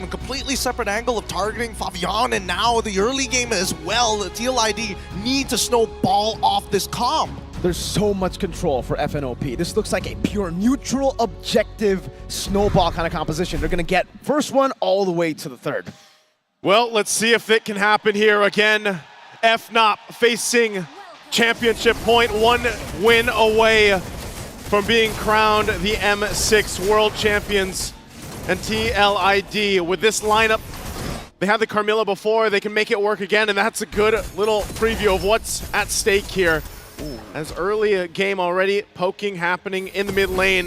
A completely separate angle of targeting Fabian, and now the early game as well. The TLID need to snowball off this comp. There's so much control for FNOP. This looks like a pure neutral objective snowball kind of composition. They're going to get first one all the way to the third. Well, let's see if it can happen here again. FNOP facing championship point, 1 win away from being crowned the M6 World Champions. And TLID, with this lineup, they had the Carmilla before, they can make it work again, and that's a good little preview of what's at stake here. As early a game already, poking happening in the mid lane.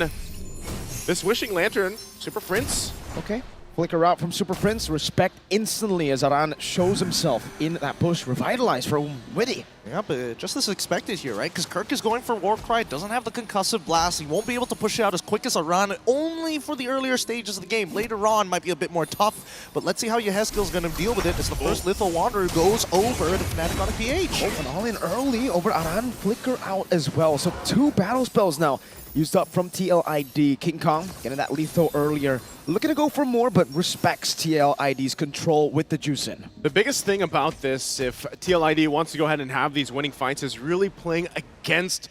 This Wishing Lantern, Super Prince. Okay, flicker out from Super Prince. Respect instantly as Aran shows himself in that bush. Revitalized for Witty. Yeah, but just as expected here, right? Because Kirk is going for Warcry, doesn't have the concussive blast. He won't be able to push it out as quick as Aran, only for the earlier stages of the game. Later on, might be a bit more tough, but let's see how Yehezkiel's going to deal with it as the first Lethal Wanderer goes over the Fnatic on a PH. Oh, and all in early over Aran. Flicker out as well. So 2 battle spells now used up from TLID. King Kong getting that lethal earlier. Looking to go for more, but respects TLID's control with the juice in. The biggest thing about this, if TLID wants to go ahead and have these winning fights, is really playing against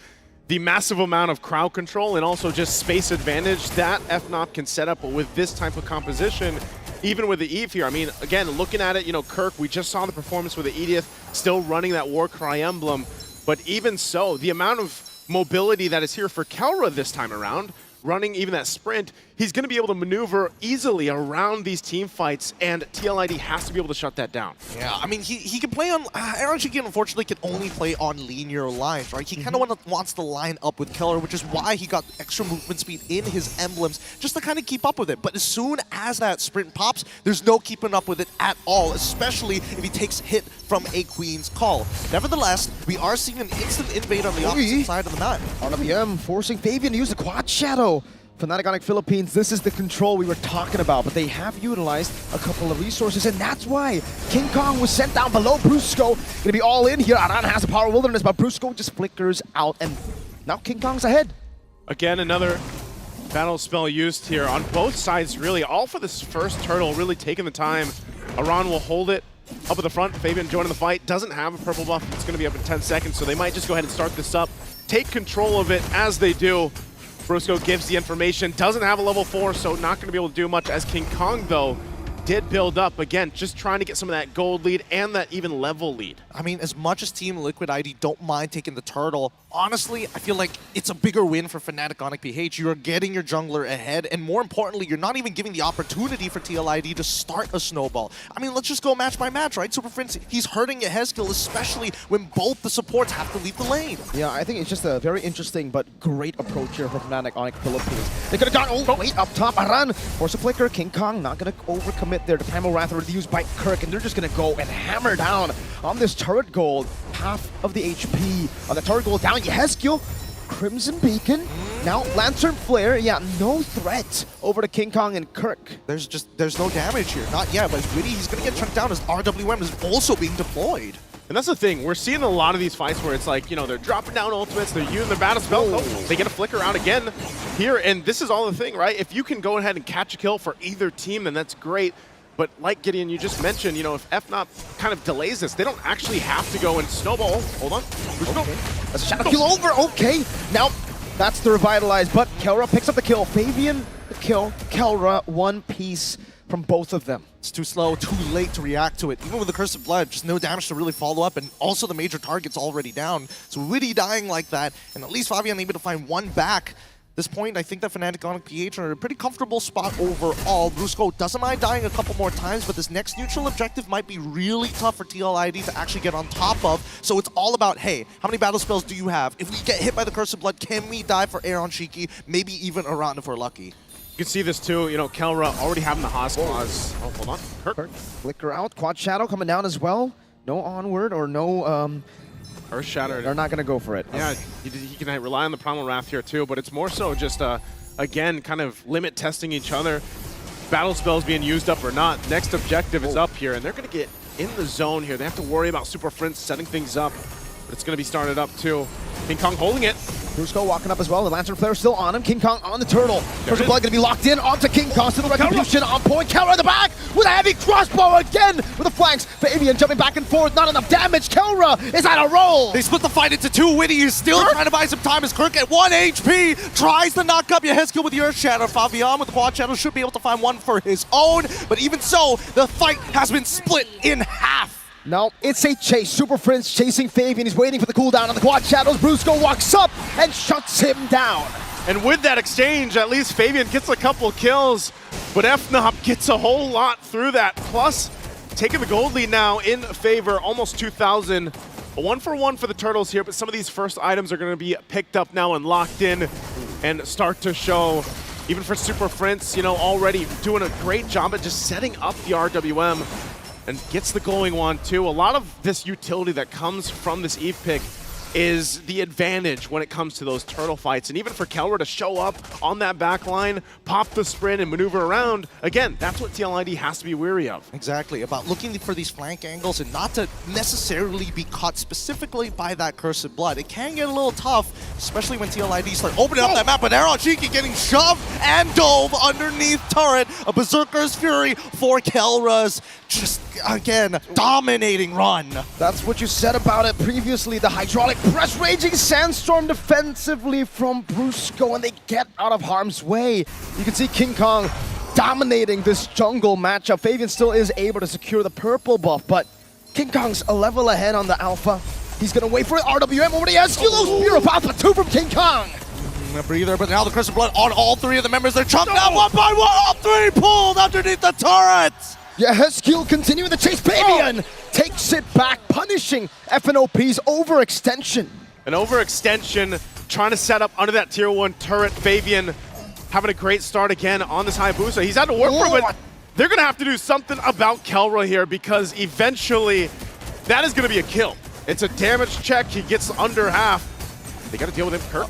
the massive amount of crowd control and also just space advantage that FNOP can set up with this type of composition, even with the Eve here. I mean, again, looking at it, you know, Kirk, we just saw the performance with the Edith, still running that Warcry emblem, but even so, the amount of mobility that is here for Kelra this time around, running even that sprint, he's going to be able to maneuver easily around these team fights, and TLID has to be able to shut that down. Yeah, I mean, he can play on... Aaron Shikin, unfortunately, can only play on linear lines, right? He kind of wants to line up with Keller, which is why he got extra movement speed in his emblems, just to kind of keep up with it. But as soon as that sprint pops, there's no keeping up with it at all, especially if he takes hit from a Queen's Call. Nevertheless, we are seeing an instant invade on the opposite side of the map. RWM forcing Fabian to use the Quad Shadow. Fnatic Onyx Philippines, this is the control we were talking about, but they have utilized a couple of resources, and that's why King Kong was sent down below. Brusco gonna be all in here. Aran has a Power Wilderness, but Brusco just flickers out, and now King Kong's ahead. Again, another battle spell used here on both sides, really, all for this first turtle, really taking the time. Aran will hold it up at the front. Fabian joining the fight, doesn't have a purple buff. It's gonna be up in 10 seconds, so they might just go ahead and start this up, take control of it as they do. Brusco gives the information, doesn't have a level 4, so not going to be able to do much, as King Kong, though, did build up. Again, just trying to get some of that gold lead and that even level lead. I mean, as much as Team Liquid ID don't mind taking the turtle, honestly, I feel like it's a bigger win for Fnatic Onyx PH. You are getting your jungler ahead, and more importantly, you're not even giving the opportunity for TLID to start a snowball. I mean, let's just go match by match, right? Super Prince, he's hurting Yehezkiel, especially when both the supports have to leave the lane. Yeah, I think it's just a very interesting but great approach here for Fnatic Onyx Philippines. They could have gone, oh, wait, up top, Aran, force a flicker, King Kong not going to overcommit there. The Primal Wrath reduced by Kirk, and they're just going to go and hammer down on this turret gold. Half of the HP on the turret gold down. Yehezkiel, Crimson Beacon, now Lantern Flare. Yeah, no threat over to King Kong and Kirk. There's no damage here. Not yet, but Witty, he's going to get chunked down as RWM is also being deployed. And that's the thing, we're seeing a lot of these fights where it's like, you know, they're dropping down ultimates, they're using their battle spell, they get a flicker out again here, and this is all the thing, right? If you can go ahead and catch a kill for either team, then that's great. But like Gideon, you just mentioned, you know, if FNOP kind of delays this, they don't actually have to go and snowball. Hold on. Okay. A shadow kill over. Okay. Now, that's the revitalize, but Kelra picks up the kill. Fabian, the kill. Kelra, one piece from both of them. It's too slow, too late to react to it. Even with the Curse of Blood, just no damage to really follow up, and also the major target's already down. So Witty dying like that, and at least Fabian able to find one back. This point, I think that Fnatic Onyx PH are in a pretty comfortable spot overall. Brusco doesn't mind dying a couple more times, but this next neutral objective might be really tough for TLID to actually get on top of. So it's all about, hey, how many battle spells do you have? If we get hit by the Curse of Blood, can we die for Aaron Shiki? Maybe even Aran if we're lucky. You can see this too, you know, Kelra already having the Haas clause. Oh, hold on. Kirk. Flicker out, Quad Shadow coming down as well. No onward or no Earth Shatter. They're not going to go for it. Yeah, he can rely on the Primal Wrath here too, but it's more so just, again, kind of limit testing each other. Battle spells being used up or not. Next objective is up here, and they're going to get in the zone here. They have to worry about Super Prince setting things up, but it's going to be started up too. King Kong holding it. Brusco walking up as well. The Lantern Flare still on him. King Kong on the turtle. First blood going to be locked in onto King Kong. Still the retribution on point. Kelra in the back with a heavy crossbow again with the flanks. Fabian jumping back and forth. Not enough damage. Kelra is on a roll. They split the fight into two. Witty is still trying to buy some time as Kirk at 1 HP tries to knock up Yehezkiel with the Earth Shadow. Fabian with the Quad Shadow should be able to find one for his own, but even so, the fight has been split in half. No, it's a chase. Super Prince chasing Fabian. He's waiting for the cooldown on the Quad Shadows. Brusco walks up and shuts him down. And with that exchange, at least Fabian gets a couple kills, but FNOP gets a whole lot through that. Plus, taking the gold lead now in favor, almost 2,000. 1-for-1 for the Turtles here, but some of these first items are going to be picked up now and locked in and start to show. Even for Super Prince, you know, already doing a great job at just setting up the RWM and gets the glowing wand too. A lot of this utility that comes from this Eve pick is the advantage when it comes to those turtle fights. And even for Kelra to show up on that back line, pop the sprint and maneuver around, again, that's what TLID has to be wary of. Exactly, about looking for these flank angles and not to necessarily be caught specifically by that Cursed Blood. It can get a little tough, especially when TLID start opening up that map, but Cheeky getting shoved and dove underneath turret. A Berserker's Fury for Kelra's just, again, dominating run. That's what you said about it previously. The hydraulic press raging sandstorm defensively from Brusco, and they get out of harm's way. You can see King Kong dominating this jungle matchup. Fabian still is able to secure the purple buff, but King Kong's a level ahead on the alpha. He's gonna wait for it. RWM over the Esculo. Spear of Alpha 2 from King Kong. A breather, but now the Crescent Blood on all three of the members. They're chunked out one by one. All three pulled underneath the turrets. Yehezkiel continuing the chase. Fabian takes it back, punishing FNOP's overextension. An overextension, trying to set up under that tier 1 turret. Fabian having a great start again on this Hayabusa. He's had to work for it, but they're going to have to do something about Kelra here because eventually that is going to be a kill. It's a damage check. He gets under half. They got to deal with him, Kirk.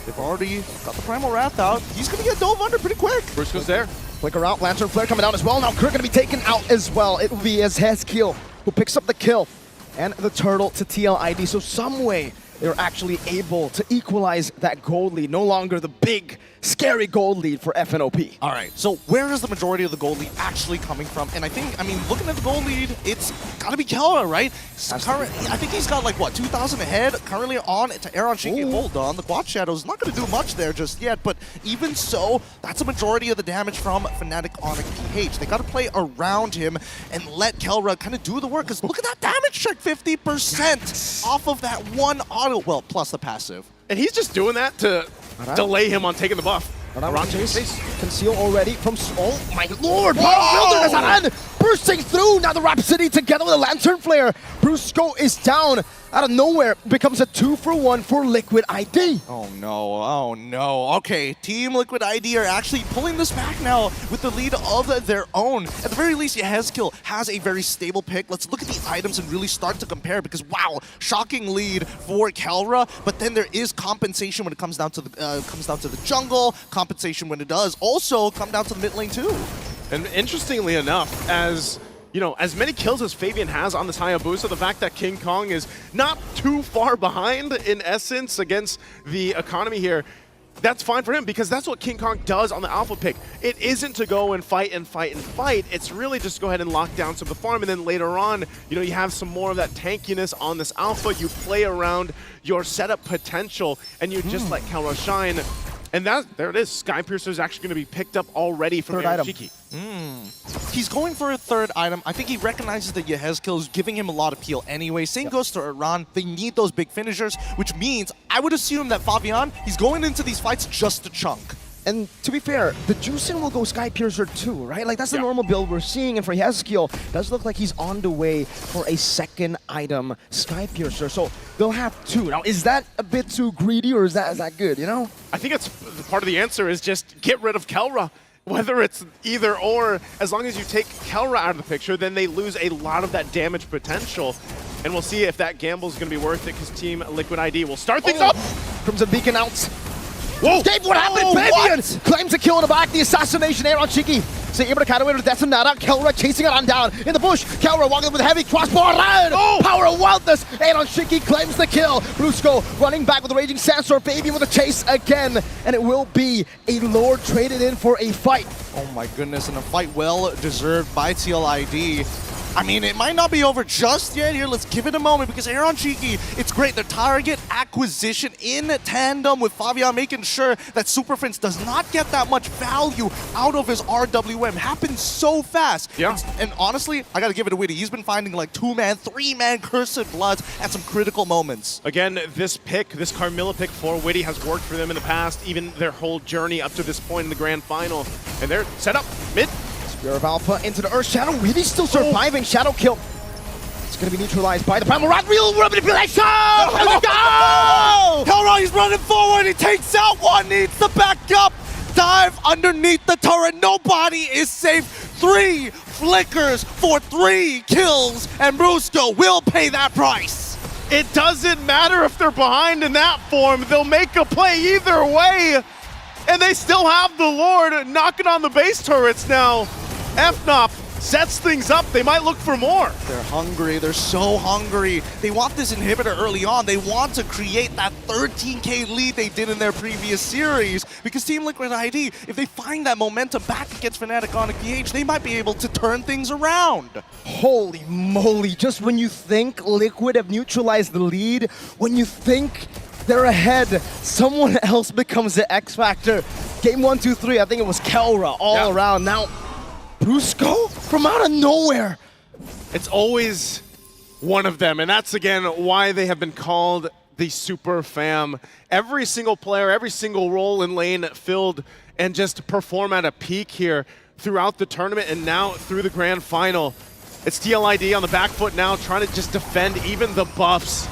They've already got the Primal Wrath out. He's going to get dove under pretty quick. Brusco's there. Flicker out, Lantern Flare coming out as well. Now Kirk going to be taken out as well. It will be Yehezkiel who picks up the kill and the turtle to TLID. So some way they're actually able to equalize that gold lead. No longer the big, scary gold lead for FNOP. All right, so where is the majority of the gold lead actually coming from? And I think, looking at the gold lead, it's got to be Kelra, right? I think he's got like, what, 2,000 ahead currently on to Aaron Cheeky. Hold on, the Quad Shadow's not going to do much there just yet, but even so, that's a majority of the damage from Fnatic Onyx PH. They got to play around him and let Kelra kind of do the work, because look at that damage check, 50% off of that one auto, well, plus the passive. And he's just doing that to delay him on taking the buff. Around chase. Conceal already from... Oh my lord! Wilderness Aran bursting through! Now the Rhapsody together with a Lantern Flare. Brusco is down. Out of nowhere, becomes a 2-for-1 for Liquid ID. Oh no. Okay, Team Liquid ID are actually pulling this back now with the lead of their own. At the very least, Yehezkiel has a very stable pick. Let's look at the items and really start to compare, because wow, shocking lead for Kelra, but then there is compensation when it comes down to the jungle, compensation when it does also come down to the mid lane too. And interestingly enough, as you know, as many kills as Fabian has on this Hayabusa, the fact that King Kong is not too far behind in essence against the economy here, that's fine for him, because that's what King Kong does on the alpha pick. It isn't to go and fight and fight and fight. It's really just go ahead and lock down some of the farm, and then later on, you know, you have some more of that tankiness on this alpha. You play around your setup potential, and you just let Kelra shine. And there it is. Skypiercer is actually going to be picked up already from Cheeky. He's going for a third item. I think he recognizes that Yehezkiel is giving him a lot of peel anyway. Same goes to Iran. They need those big finishers, which means I would assume that Fabian, he's going into these fights just to chunk. And to be fair, the Juicing will go Skypiercer too, right? Like, that's the normal build we're seeing. And for Yehezkiel, it does look like he's on the way for a second item, Skypiercer. So they'll have two. Now, is that a bit too greedy, or is that good, you know? I think it's part of the answer is just get rid of Kelra. Whether it's either or, as long as you take Kelra out of the picture, then they lose a lot of that damage potential. And we'll see if that gamble is going to be worth it, because Team Liquid ID will start things up. Crimson Beacon out. Whoa! Escape, what happened? Fabian claims a kill in the back. The assassination Aaron Cheeky So able to counter away with that Sonata. Kelra chasing it on down in the bush. Kelra walking with a heavy crossbow around. Oh! Power of wildness. And on Shinky claims the kill. Brusco running back with the Raging Sandstorm. Fabian with a chase again. And it will be a Lord traded in for a fight. Oh my goodness, and a fight well deserved by TLID. I mean, it might not be over just yet here. Let's give it a moment because Aaron Cheeky, it's great. The target acquisition in tandem with Fabian making sure that Super Prince does not get that much value out of his RWM. Happens so fast. Yeah. And honestly, I got to give it to Witty. He's been finding like 2-man, 3-man Cursed Bloods at some critical moments. Again, this pick, this Carmilla pick for Witty has worked for them in the past, even their whole journey up to this point in the grand final. And they're set up mid. Spear of Alpha into the Earth Shadow. Witty still surviving. Shadow kill. It's going to be neutralized by the Primal Rat. Real manipulation! Let's go! Kelra, he's running forward. He takes out one. Needs to back up. Dive underneath the turret. Nobody is safe. 3 flickers for 3 kills. And Brusco will pay that price. It doesn't matter if they're behind in that form. They'll make a play either way. And they still have the Lord knocking on the base turrets now. FNOP sets things up. They might look for more. They're hungry. They're so hungry. They want this inhibitor early on. They want to create that 13K lead they did in their previous series. Because Team Liquid ID, if they find that momentum back against Fnatic on PH, they might be able to turn things around. Holy moly. Just when you think Liquid have neutralized the lead, when you think they're ahead, someone else becomes the X factor. Game 1, 2, 3, I think it was Kelra all around. Now, Brusco from out of nowhere. It's always one of them, and that's again why they have been called the Super Fam. Every single player, every single role in lane filled and just perform at a peak here throughout the tournament and now through the grand final. It's TLID on the back foot now, trying to just defend even the buffs.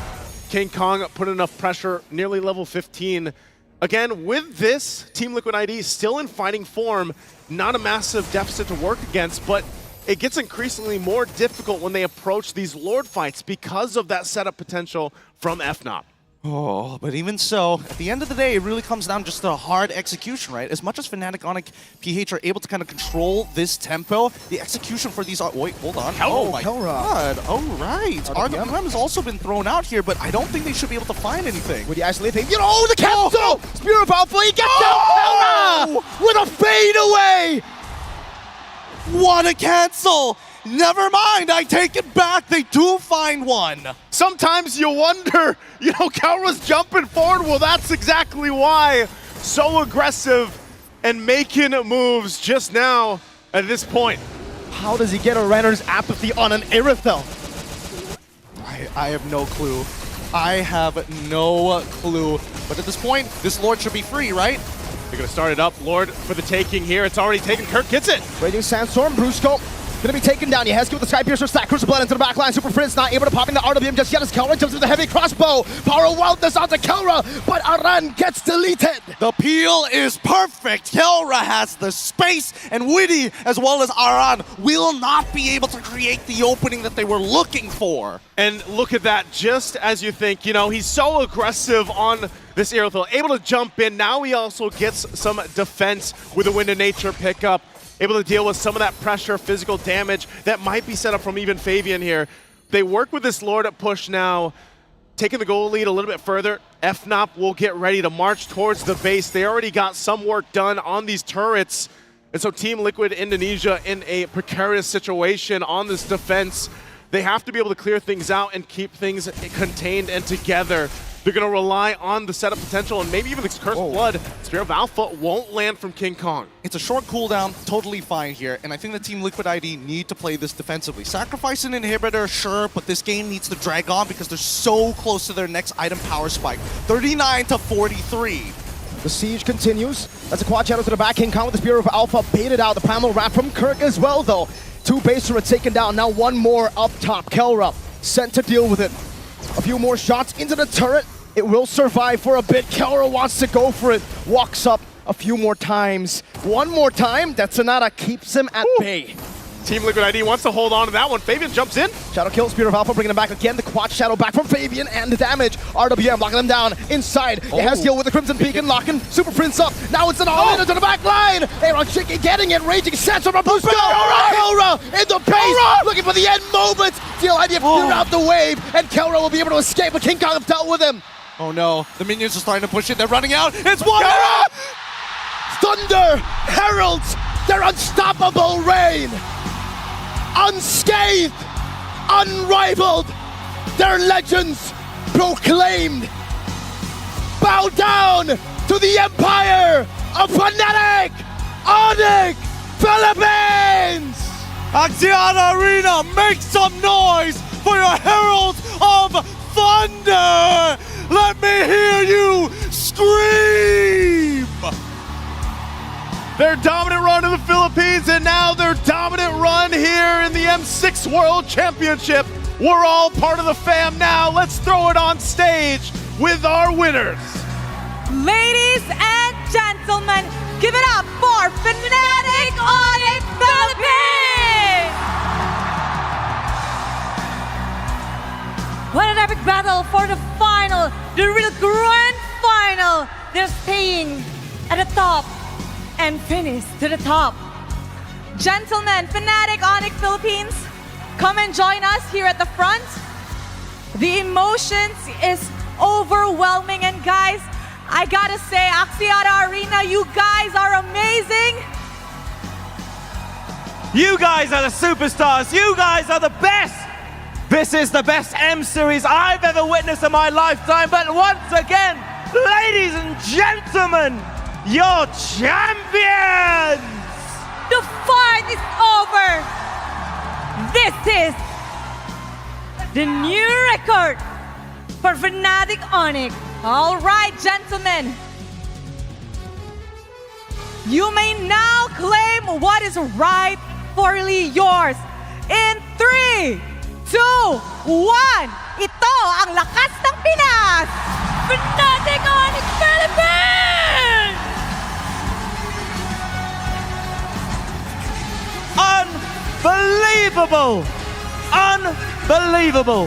King Kong put enough pressure, nearly level 15. Again, with this, Team Liquid ID still in fighting form, not a massive deficit to work against, but it gets increasingly more difficult when they approach these Lord fights because of that setup potential from FNOP. Oh, but even so, at the end of the day, it really comes down just to hard execution, right? As much as Fnatic on PH are able to kind of control this tempo, the execution for these are... Wait, hold on. Oh my god. Oh, right. RWM has also been thrown out here, but I don't think they should be able to find anything. Would you actually think, the cancel! Spear of Alpha, he gets out! Kelra with a fade away! What a cancel! Never mind, I take it back. They do find one. Sometimes you wonder, Kelra's jumping forward. Well, that's exactly why. So aggressive and making moves just now at this point. How does he get a Renner's apathy on an Irithel? I have no clue. I have no clue. But at this point, this Lord should be free, right? They're going to start it up. Lord for the taking here. It's already taken. Kirk gets it. Raging Sandstorm, Brusco. Gonna be taken down. Yehesky with the Sky Piercer stack. Crucible Blood into the back line. Super Prince not able to pop into RWM just yet as Kelra jumps with the heavy crossbow. Power of Wildness onto Kelra, but Aran gets deleted. The peel is perfect. Kelra has the space, and Witty, as well as Aran, will not be able to create the opening that they were looking for. And look at that, just as you think, he's so aggressive on this Irithel, able to jump in. Now he also gets some defense with a Wind of Nature pickup. Able to deal with some of that pressure, physical damage that might be set up from even Fabian here. They work with this Lord at push now, taking the goal lead a little bit further. FNOP will get ready to march towards the base. They already got some work done on these turrets. And so Team Liquid Indonesia in a precarious situation on this defense. They have to be able to clear things out and keep things contained and together. They're going to rely on the setup potential and maybe even this Cursed Blood. Spear of Alpha won't land from King Kong. It's a short cooldown, totally fine here, and I think the Team Liquid ID need to play this defensively. Sacrifice an inhibitor, sure, but this game needs to drag on because they're so close to their next item power spike. 39-43. The siege continues. That's a quad shadow to the back. King Kong with the Spear of Alpha baited out. The Primal Rat from Kirk as well, though. 2 base turrets taken down. Now 1 more up top. Kelra sent to deal with it. A few more shots into the turret. It will survive for a bit. Kelra wants to go for it. Walks up a few more times. 1 more time. That Sonata keeps him at bay. Team Liquid ID wants to hold on to that one. Fabian jumps in. Shadow kill, Spear of Alpha, bringing him back again. The quad Shadow back from Fabian, and the damage. RWM locking them down inside. It has deal with the Crimson Beacon, locking Super Prince up. Now it's an all-in to the back line. Aaron Chicky getting it, raging sense from a boost. Kelra in the base, looking for the end moment. TLID have cleared out the wave, and Kelra will be able to escape, but King Kong have dealt with him. Oh no, the minions are starting to push it. They're running out. It's one. Thunder heralds their unstoppable reign. Unscathed, unrivaled, their legends proclaimed. Bow down to the empire of Fnatic Onyx Philippines! Axiata Arena, make some noise for your Heralds of Thunder! Let me hear you scream! Their dominant run in the Philippines, and now their dominant run here in the M6 World Championship. We're all part of the fam now. Let's throw it on stage with our winners. Ladies and gentlemen, give it up for Fnatic Onyx Philippines! What an epic battle for the final, the real grand final. They're staying at the top and finish to the top. Gentlemen, Fnatic Onyx Philippines, come and join us here at the front. The emotions is overwhelming, and guys, I gotta say, Axiata Arena, you guys are amazing. You guys are the superstars. You guys are the best. This is the best M series I've ever witnessed in my lifetime. But once again, ladies and gentlemen, your champions! The fight is over. This is the new record for Fnatic Onyx. All right, gentlemen. You may now claim what is rightfully yours. In 3, 2, 1. Ito ang lakas ng Pinas! Fnatic Onyx Philippines! Unbelievable! Unbelievable!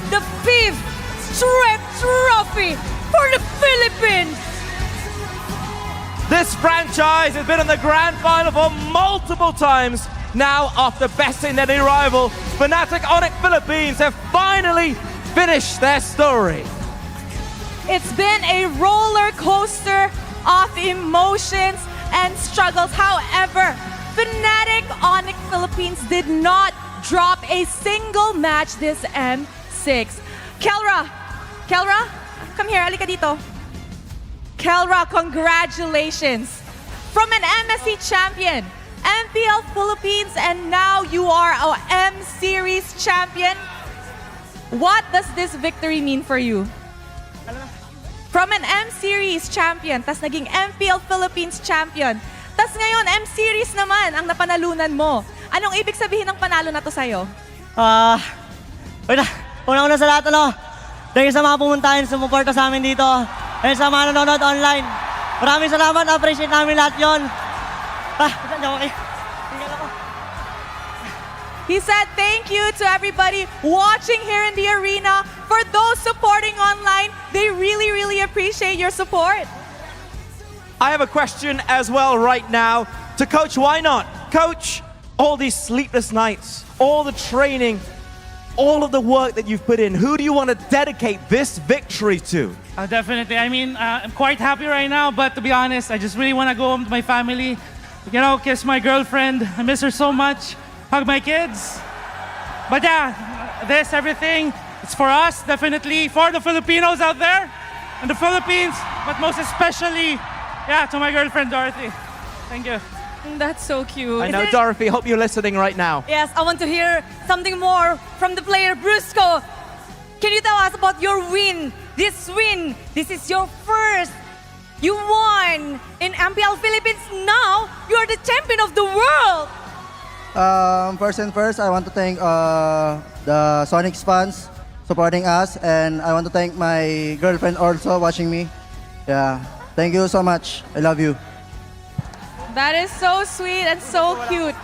The 5th straight trophy for the Philippines! This franchise has been in the grand final for multiple times. Now, after besting any rival, Fnatic Onyx Philippines have finally finished their story. It's been a roller coaster of emotions and struggles. However, Fnatic Onyx Philippines did not drop a single match this M6. Kelra, come here, alika dito. Kelra, congratulations. From an MSC champion, MPL Philippines, and now you are our M-Series champion. What does this victory mean for you? From an M-Series champion, tas naging MPL Philippines champion, tas ngayon M-Series naman ang napanalunan mo. Anong ibig sabihin ng panalo na to sa'yo? Una-una sa lahat, thank you sa mga pumuntahin, sumuporta sa amin dito. And sa mga nanonood online. Maraming salamat, appreciate namin lahat yun. Okay. He said thank you to everybody watching here in the arena. For those supporting online, they really, really appreciate your support. I have a question as well right now to Coach Why Not. Coach, all these sleepless nights, all the training, all of the work that you've put in, who do you want to dedicate this victory to? Definitely. I mean, I'm quite happy right now, but to be honest, I just really want to go home to my family, kiss my girlfriend. I miss her so much. Hug my kids. But yeah, everything, it's for us, definitely, for the Filipinos out there, and the Philippines, but most especially, to my girlfriend, Dorothy. Thank you. That's so cute. I know, Dorothy, hope you're listening right now. Yes, I want to hear something more from the player, Brusco. Can you tell us about your win? This is your first. You won in MPL Philippines. Now, you are the champion of the world. First, I want to thank the Sonics fans supporting us, and I want to thank my girlfriend also watching me. Yeah, thank you so much. I love you. That is so sweet and so cute.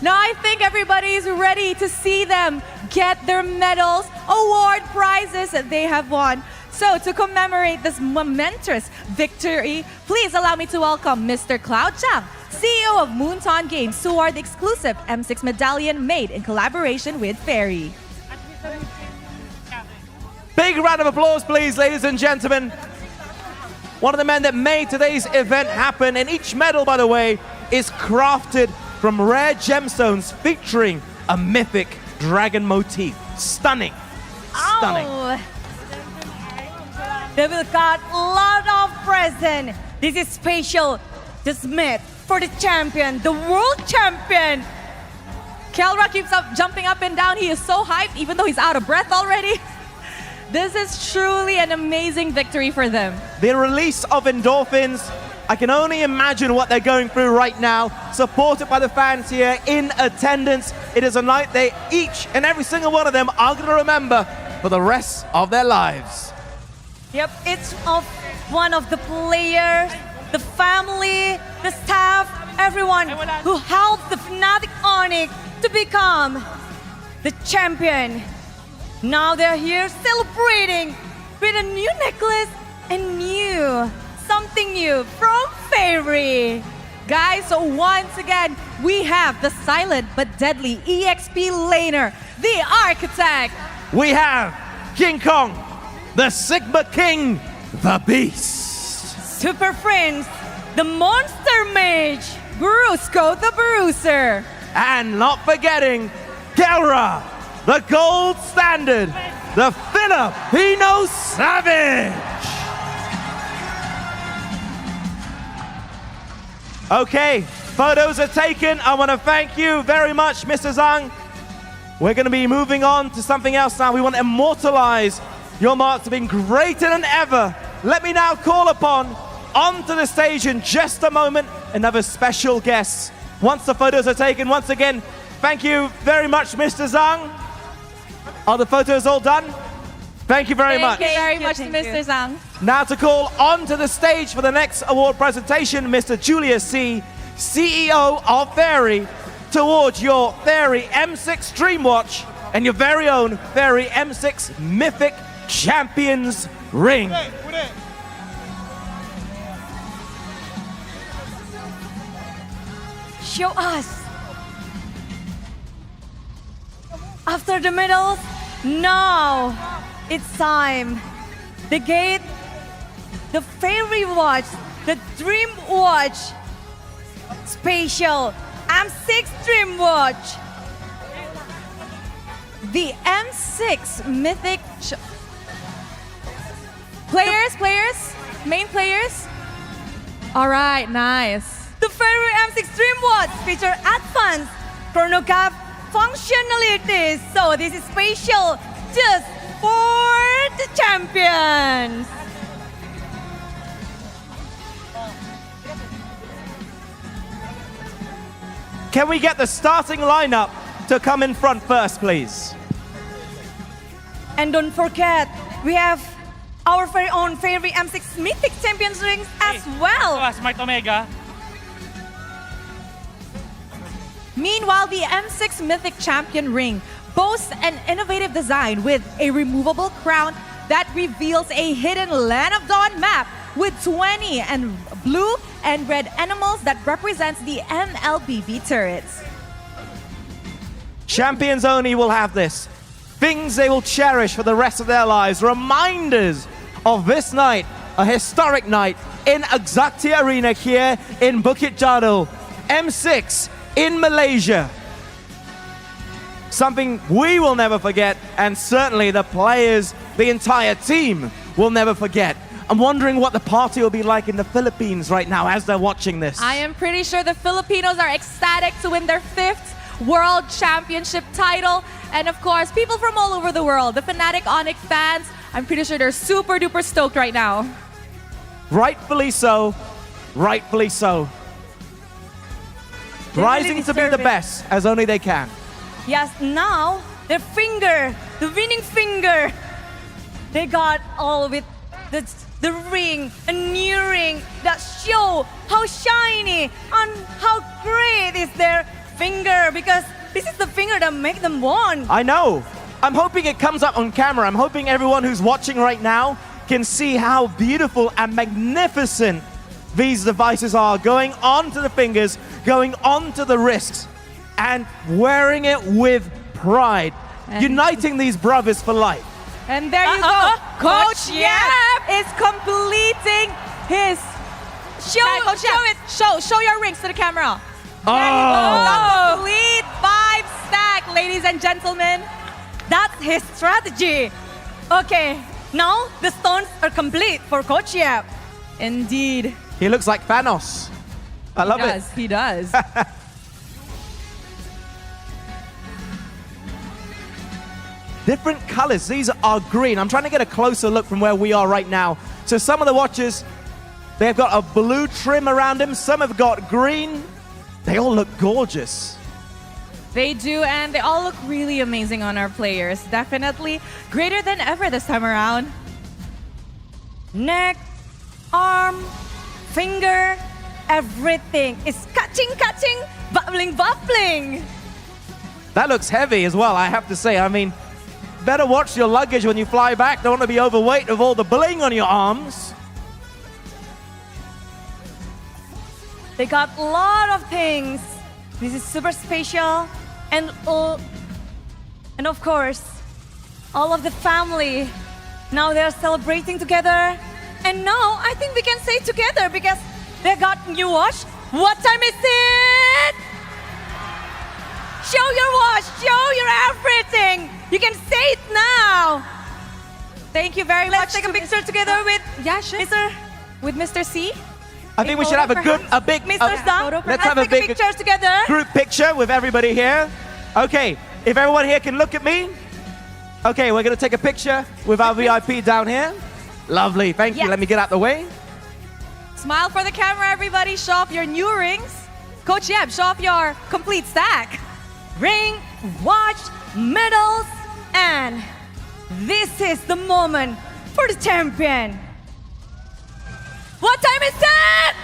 Now I think everybody's ready to see them get their medals, award prizes that they have won. So to commemorate this momentous victory, please allow me to welcome Mr. Cloud Chang, CEO of Moonton Games, to award the exclusive M6 medallion made in collaboration with Fairy. Big round of applause, please, ladies and gentlemen. One of the men that made today's event happen, and each medal, by the way, is crafted from rare gemstones featuring a mythic dragon motif. Stunning. Stunning. Oh. They will got a lot of present. This is special, just made for the champion, the world champion. Kelra keeps jumping up and down. He is so hyped, even though he's out of breath already. This is truly an amazing victory for them. The release of endorphins, I can only imagine what they're going through right now, supported by the fans here in attendance. It is a night they each and every single one of them are going to remember for the rest of their lives. Yep, it's of one of the players, the family, the staff, everyone who helped the Fnatic Onyx to become the champion. Now they're here celebrating with a new necklace and something new from Fairy. Guys, so once again, we have the silent but deadly EXP laner, the Architect. We have King Kong, the Sigma King, the Beast. Super Prince, the Monster Mage, Brusco the Bruiser. And not forgetting Kelra, the gold standard, the Filipino Savage. Okay, photos are taken. I want to thank you very much, Mr. Zhang. We're going to be moving on to something else now. We want to immortalize your marks have been greater than ever. Let me now call upon onto the stage in just a moment another special guest. Once the photos are taken, once again, thank you very much, Mr. Zhang. Are the photos all done? Thank you very much. Thank you very much, Mr. Zhang. Now to call onto the stage for the next award presentation, Mr. Julius C., CEO of Fairy, towards your Fairy M6 Dreamwatch and your very own Fairy M6 Mythic Champions Ring. Show us. After the medals, now it's time. The gate, the Fairy Watch, the Dream Watch, Spatial M6 Dream Watch, the M6 Mythic main players. All right, nice. The Fairy M6 Dream Watch feature advanced chronograph functionalities. So this is spatial just for the champions. Can we get the starting lineup to come in front first, please? And don't forget, we have our very own Fairy M6 Mythic Champions rings as well. Smart Omega. Meanwhile, the M6 Mythic Champion ring boasts an innovative design with a removable crown that reveals a hidden Land of Dawn map with 20 and blue and red animals that represents the MLBB turrets. Champions only will have this. Things they will cherish for the rest of their lives. Reminders of this night, a historic night in Axiata Arena here in Bukit Jalil. M6 in Malaysia. Something we will never forget, and certainly the players, the entire team will never forget. I'm wondering what the party will be like in the Philippines right now as they're watching this. I am pretty sure the Filipinos are ecstatic to win their 5th World Championship title. And of course, people from all over the world, the Fnatic Onyx fans, I'm pretty sure they're super duper stoked right now. Rightfully so. Rightfully so. Rising to be the best as only they can. Yes, now their finger, the winning finger, they got all with the the ring, a new ring that show how shiny and how great is their finger, because this is the finger that make them won. I know. I'm hoping it comes up on camera. I'm hoping everyone who's watching right now can see how beautiful and magnificent these devices are, going onto the fingers, going onto the wrists, and wearing it with pride, uniting these brothers for life. And there you go. Coach Yap is completing his show your rings to the camera. There you go. Complete 5-stack, ladies and gentlemen. That's his strategy. Okay, now the stones are complete for Coach Yap. Indeed. He looks like Thanos. I love it. He does. Different colors. These are green. I'm trying to get a closer look from where we are right now. So some of the watches, they've got a blue trim around them. Some have got green. They all look gorgeous. They do, and they all look really amazing on our players. Definitely greater than ever this time around. Neck, arm, finger, everything is catching, bubbling. That looks heavy as well, I have to say. I mean, better watch your luggage when you fly back. Don't want to be overweight with all the bling on your arms. They got a lot of things. This is super special. And of course, all of the family. Now they're celebrating together. And now I think we can say together because they got new watch. What time is it? Show your watch, show your everything. You can say it now. Thank you very much. Let's take a picture together with Mr. C. I think we should have a big Mr. Stung. Let's have a big picture together. Group picture with everybody here. Okay, if everyone here can look at me. Okay, we're gonna take a picture with our VIP down here. Lovely, thank you. Let me get out the way. Smile for the camera, everybody. Show off your new rings. Coach Yeb, show off your complete stack. Ring, watch, medals, and this is the moment for the champion. What time is that?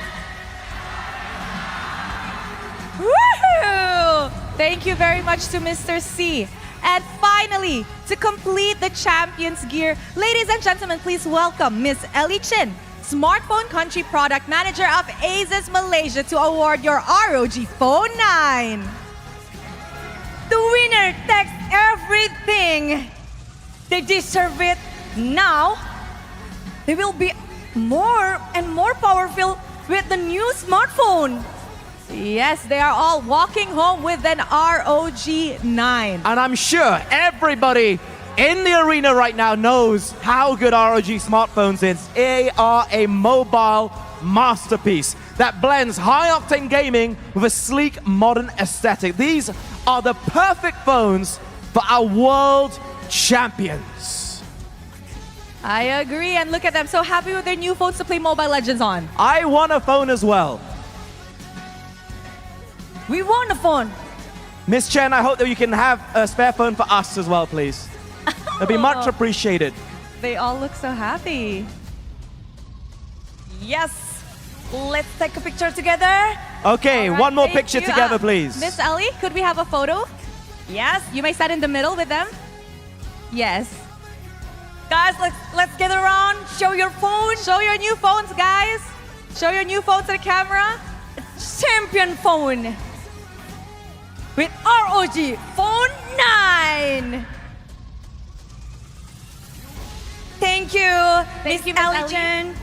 Woohoo! Thank you very much to Mr. C. And finally, to complete the champion's gear, ladies and gentlemen, please welcome Miss Ellie Chin, Smartphone Country Product Manager of Asus Malaysia, to award your ROG Phone 9. The winner takes everything. They deserve it. Now, they will be more and more powerful with the new smartphone. Yes, they are all walking home with an ROG 9. And I'm sure everybody in the arena right now knows how good ROG smartphones is. They are a mobile masterpiece that blends high-octane gaming with a sleek, modern aesthetic. These are the perfect phones for our world champions. I agree, and look at them, so happy with their new phones to play Mobile Legends on. I want a phone as well. We want a phone. Miss Chen, I hope that you can have a spare phone for us as well, please. It'd be much appreciated. They all look so happy. Yes, let's take a picture together. Okay, All right, one more thank picture you. together, please. Miss Ellie, could we have a photo? Yes, you may stand in the middle with them. Yes. Guys, let's get around. Show your phone. Show your new phones, guys. Show your new phone to the camera. A champion phone with ROG Phone 9. Thank you, Miss Ellie Chen.